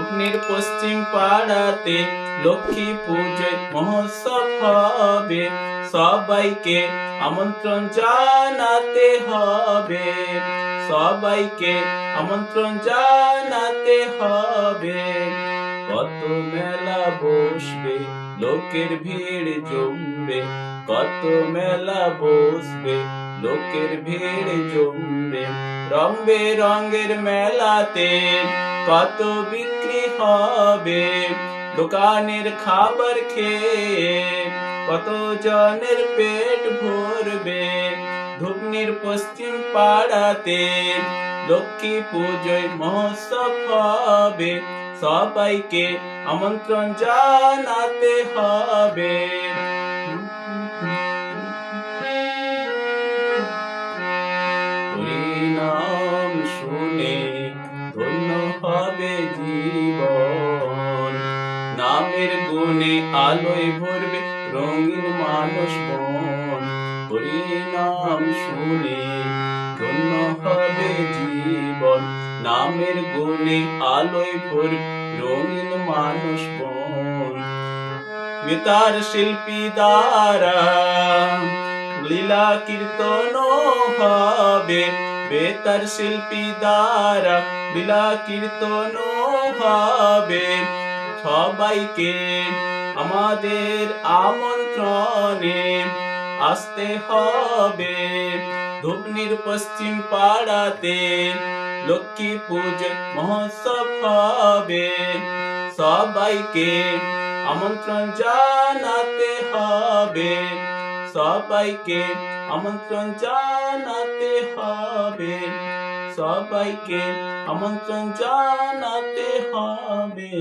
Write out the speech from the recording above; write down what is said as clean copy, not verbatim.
ধুবনির পশ্চিম পাড়াতে লক্ষ্মী পুজোয় মহোৎসব হবে, সবাইকে আমন্ত্রণ জানাতে হবে, সবাইকে আমন্ত্রণ জানাতে হবে। কত মেলা বসবে, লোকের ভিড় জমবে, কত মেলা বসবে, লোকের ভিড় জমবে। রং বেরঙের মেলাতে কত বিক্রি হবে, দোকানের খাবার খেয়ে কত জনের পেট ভরবে। ধুবনির পশ্চিম পাড়াতে লক্ষ্মী পুজোয় মহোৎসব হবে, সবাইকে আমন্ত্রণ জানাতে হবে। হরিনাম শুনে ধন্য হবে জীবন, নামের গুণে আলোয় ভরবে রঙিন মানস বন। হরিনাম শুনে ধন্য হবে জীবন, নামের গুণে আলোয় ভরবে রঙিন মানস বন। বেতার শিল্পী দ্বারা লীলা কীর্তন হবে, বেতার শিল্পী দ্বারা লীলা কীর্তন হবে। সবাইকে আমাদের আমন্ত্রণে আসতে হবে। ধুবনির পশ্চিম পাড়াতে লক্ষ্মী পুজো মহোৎসব হবে, সবাইকে আমন্ত্রণ জানাতে হবে, সবাইকে আমন্ত্রণ জানাতে হবে, সবাইকে আমন্ত্রণ জানাতে হবে।